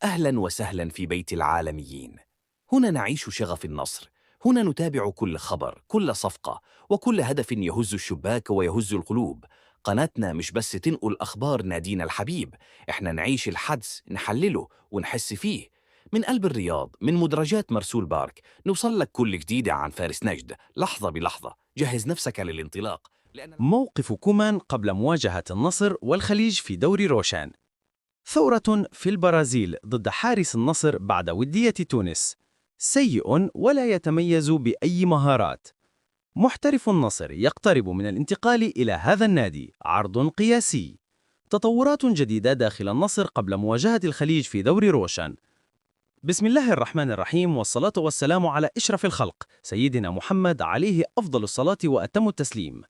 أهلا وسهلا في بيت العالميين. هنا نعيش شغف النصر. هنا نتابع كل خبر، كل صفقة، وكل هدف يهز الشباك ويهز القلوب. قناتنا مش بس تنقل أخبار نادينا الحبيب، إحنا نعيش الحدث، نحلله ونحس فيه. من قلب الرياض، من مدرجات مرسول بارك، نوصل لك كل جديدة عن فارس نجد لحظة بلحظة. جهز نفسك للانطلاق لأن موقف كومان قبل مواجهة النصر والخليج في دوري روشان. ثورة في البرازيل ضد حارس النصر بعد ودية تونس. سيء ولا يتميز بأي مهارات. محترف النصر يقترب من الانتقال إلى هذا النادي، عرض قياسي. تطورات جديدة داخل النصر قبل مواجهة الخليج في دوري روشان. بسم الله الرحمن الرحيم، والصلاة والسلام على إشرف الخلق سيدنا محمد عليه أفضل الصلاة وأتم التسليم.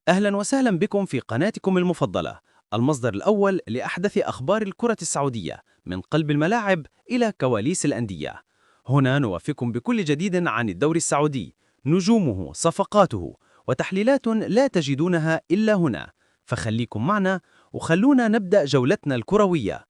أهلا وسهلا بكم في قناتكم المفضلة، المصدر الأول لأحدث أخبار الكرة السعودية من قلب الملاعب إلى كواليس الأندية. هنا نوافيكم بكل جديد عن الدوري السعودي، نجومه، صفقاته، وتحليلات لا تجدونها إلا هنا. فخليكم معنا وخلونا نبدأ جولتنا الكروية.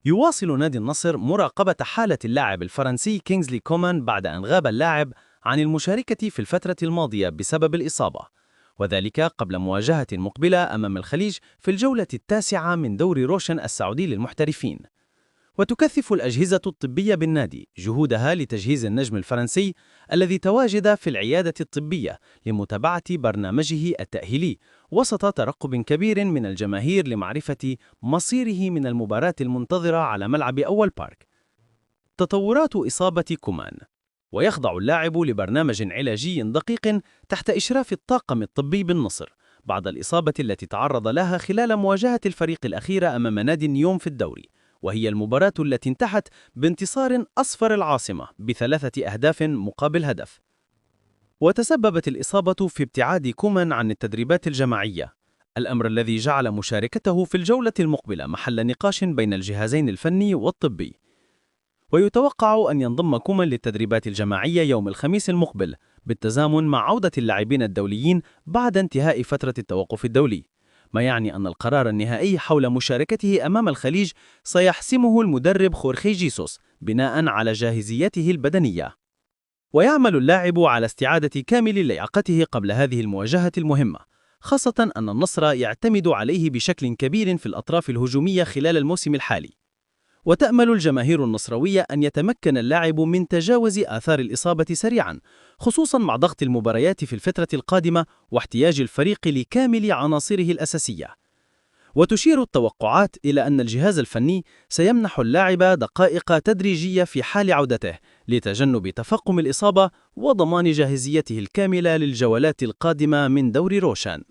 يواصل نادي النصر مراقبة حالة اللاعب الفرنسي كينغزلي كومان بعد أن غاب اللاعب عن المشاركة في الفترة الماضية بسبب الإصابة، وذلك قبل مواجهة مقبلة أمام الخليج في الجولة التاسعة من دوري روشن السعودي للمحترفين. وتكثف الأجهزة الطبية بالنادي جهودها لتجهيز النجم الفرنسي الذي تواجد في العيادة الطبية لمتابعة برنامجه التأهيلي وسط ترقب كبير من الجماهير لمعرفة مصيره من المباراة المنتظرة على ملعب أول بارك. تطورات إصابة كومان. ويخضع اللاعب لبرنامج علاجي دقيق تحت إشراف الطاقم الطبي بالنصر بعد الإصابة التي تعرض لها خلال مواجهة الفريق الأخيرة أمام نادي نيوم في الدوري، وهي المباراة التي انتهت بانتصار أصفر العاصمة ب3 أهداف مقابل هدف. وتسببت الإصابة في ابتعاد كومان عن التدريبات الجماعية، الأمر الذي جعل مشاركته في الجولة المقبلة محل نقاش بين الجهازين الفني والطبي. ويتوقع أن ينضم كومان للتدريبات الجماعية يوم الخميس المقبل بالتزامن مع عودة اللاعبين الدوليين بعد انتهاء فترة التوقف الدولي، ما يعني أن القرار النهائي حول مشاركته أمام الخليج سيحسمه المدرب خورخي جيسوس بناء على جاهزيته البدنية. ويعمل اللاعب على استعادة كامل لياقته قبل هذه المواجهة المهمة، خاصة أن النصر يعتمد عليه بشكل كبير في الأطراف الهجومية خلال الموسم الحالي. وتأمل الجماهير النصروية أن يتمكن اللاعب من تجاوز آثار الإصابة سريعاً، خصوصاً مع ضغط المباريات في الفترة القادمة واحتياج الفريق لكامل عناصره الأساسية. وتشير التوقعات إلى أن الجهاز الفني سيمنح اللاعب دقائق تدريجية في حال عودته لتجنب تفاقم الإصابة وضمان جاهزيته الكاملة للجولات القادمة من دوري روشان.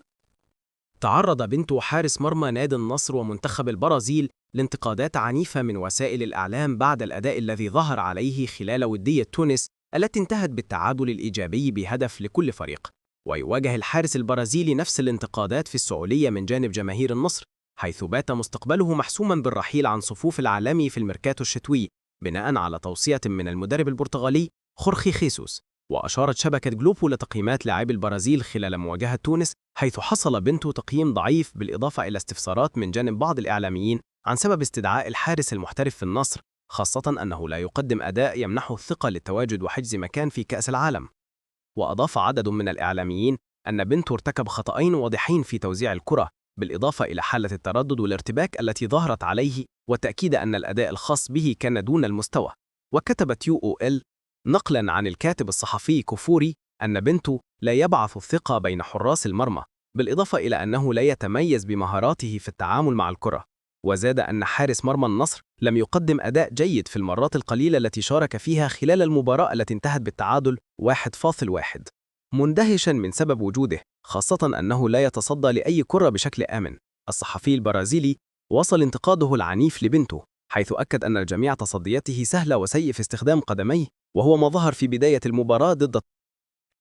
تعرض بنتو حارس مرمى نادي النصر ومنتخب البرازيل لانتقادات عنيفة من وسائل الإعلام بعد الأداء الذي ظهر عليه خلال ودية تونس التي انتهت بالتعادل الإيجابي بهدف لكل فريق. ويواجه الحارس البرازيلي نفس الانتقادات في السعودية من جانب جماهير النصر، حيث بات مستقبله محسوما بالرحيل عن صفوف العالمي في الميركاتو الشتوي بناء على توصية من المدرب البرتغالي خورخي خيسوس. وأشارت شبكة جلوبو لتقييمات لاعبي البرازيل خلال مواجهة تونس، حيث حصل بنتو تقييم ضعيف بالإضافة إلى استفسارات من جانب بعض الإعلاميين عن سبب استدعاء الحارس المحترف في النصر، خاصة أنه لا يقدم أداء يمنحه الثقة للتواجد وحجز مكان في كأس العالم. وأضاف عدد من الإعلاميين أن بنتو ارتكب خطأين واضحين في توزيع الكرة، بالإضافة إلى حالة التردد والارتباك التي ظهرت عليه، والتأكيد أن الأداء الخاص به كان دون المستوى. وكتبت UOL نقلاً عن الكاتب الصحفي كوفوري أن بنتو لا يبعث الثقة بين حراس المرمى، بالإضافة إلى أنه لا يتميز بمهاراته في التعامل مع الكرة. وزاد أن حارس مرمى النصر لم يقدم أداء جيد في المرات القليلة التي شارك فيها خلال المباراة التي انتهت بالتعادل 1-1، مندهشاً من سبب وجوده، خاصة أنه لا يتصدى لأي كرة بشكل آمن. الصحفي البرازيلي وصل انتقاده العنيف لبنتو، حيث أكد أن جميع تصدياته سهلة وسيء في استخدام قدميه، وهو ما ظهر في بداية المباراة ضد.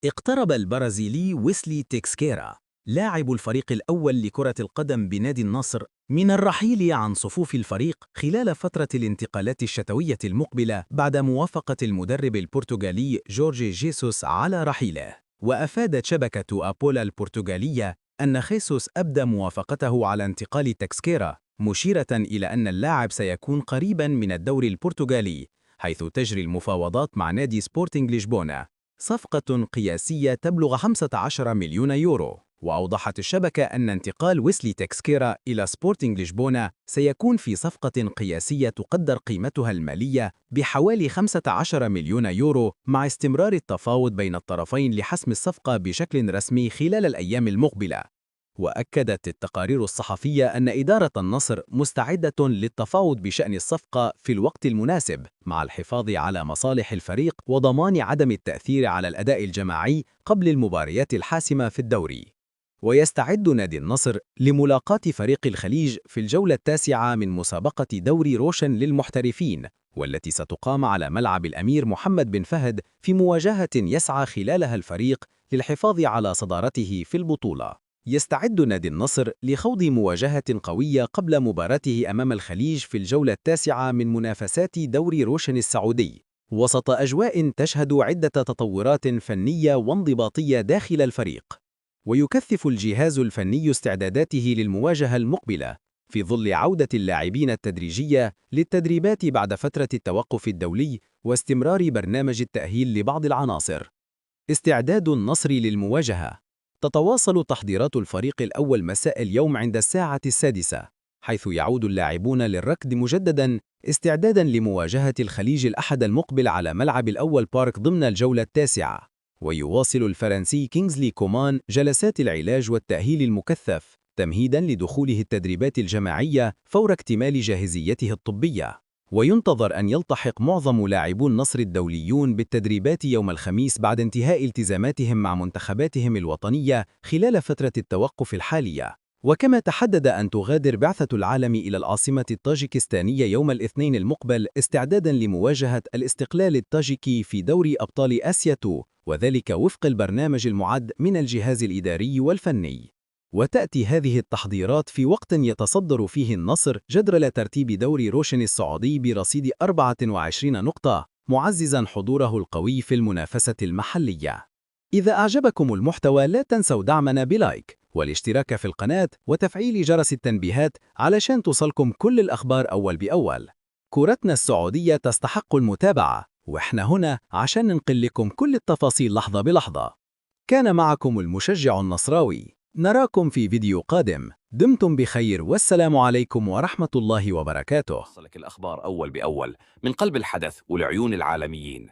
اقترب البرازيلي ويسلي تكسكيرا لاعب الفريق الأول لكرة القدم بنادي النصر من الرحيل عن صفوف الفريق خلال فترة الانتقالات الشتوية المقبلة بعد موافقة المدرب البرتغالي جورجي جيسوس على رحيله. وأفادت شبكة أبولا البرتغالية أن خيسوس أبدى موافقته على انتقال تكسكيرا مشيرة إلى أن اللاعب سيكون قريباً من الدوري البرتغالي، حيث تجري المفاوضات مع نادي سبورتينغ لشبونة، صفقة قياسية تبلغ 15 مليون يورو. وأوضحت الشبكة أن انتقال ويسلي تكسكيرا إلى سبورتينغ لشبونة سيكون في صفقة قياسية تقدر قيمتها المالية بحوالي 15 مليون يورو، مع استمرار التفاوض بين الطرفين لحسم الصفقة بشكل رسمي خلال الأيام المقبلة. وأكدت التقارير الصحفية أن إدارة النصر مستعدة للتفاوض بشأن الصفقة في الوقت المناسب، مع الحفاظ على مصالح الفريق وضمان عدم التأثير على الأداء الجماعي قبل المباريات الحاسمة في الدوري. ويستعد نادي النصر لملاقاة فريق الخليج في الجولة التاسعة من مسابقة دوري روشن للمحترفين، والتي ستقام على ملعب الأمير محمد بن فهد، في مواجهة يسعى خلالها الفريق للحفاظ على صدارته في البطولة. يستعد نادي النصر لخوض مواجهة قوية قبل مباراته أمام الخليج في الجولة التاسعة من منافسات دوري روشن السعودي، وسط أجواء تشهد عدة تطورات فنية وانضباطية داخل الفريق. ويكثف الجهاز الفني استعداداته للمواجهة المقبلة في ظل عودة اللاعبين التدريجية للتدريبات بعد فترة التوقف الدولي واستمرار برنامج التأهيل لبعض العناصر. استعداد النصر للمواجهة. تتواصل تحضيرات الفريق الأول مساء اليوم عند الساعة 6، حيث يعود اللاعبون للركض مجدداً استعداداً لمواجهة الخليج الأحد المقبل على ملعب الأول بارك ضمن الجولة التاسعة. ويواصل الفرنسي كينغزلي كومان جلسات العلاج والتأهيل المكثف تمهيداً لدخوله التدريبات الجماعية فور اكتمال جاهزيته الطبية. وينتظر أن يلتحق معظم لاعبو النصر الدوليون بالتدريبات يوم الخميس بعد انتهاء التزاماتهم مع منتخباتهم الوطنية خلال فترة التوقف الحالية. وكما تحدد أن تغادر بعثة العالم إلى العاصمة الطاجيكستانية يوم الاثنين المقبل استعداداً لمواجهة الاستقلال الطاجيكي في دوري أبطال آسيا 2، وذلك وفق البرنامج المعد من الجهاز الإداري والفني. وتأتي هذه التحضيرات في وقت يتصدر فيه النصر جدول ترتيب دوري روشن السعودي برصيد 24 نقطة، معززاً حضوره القوي في المنافسة المحلية. إذا أعجبكم المحتوى لا تنسوا دعمنا بلايك والاشتراك في القناة وتفعيل جرس التنبيهات علشان توصلكم كل الأخبار أول بأول. كورتنا السعودية تستحق المتابعة، وإحنا هنا عشان ننقل لكم كل التفاصيل لحظة بلحظة. كان معكم المشجع النصراوي، نراكم في فيديو قادم. دمتم بخير والسلام عليكم ورحمة الله وبركاته. وصلك الأخبار أول بأول من قلب الحدث ولعيون العالميين.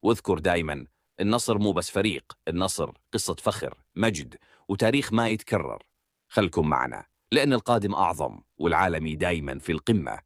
واذكر دايما، النصر مو بس فريق، النصر قصة فخر، مجد وتاريخ ما يتكرر. خلكم معنا لأن القادم أعظم والعالمي دايما في القمة.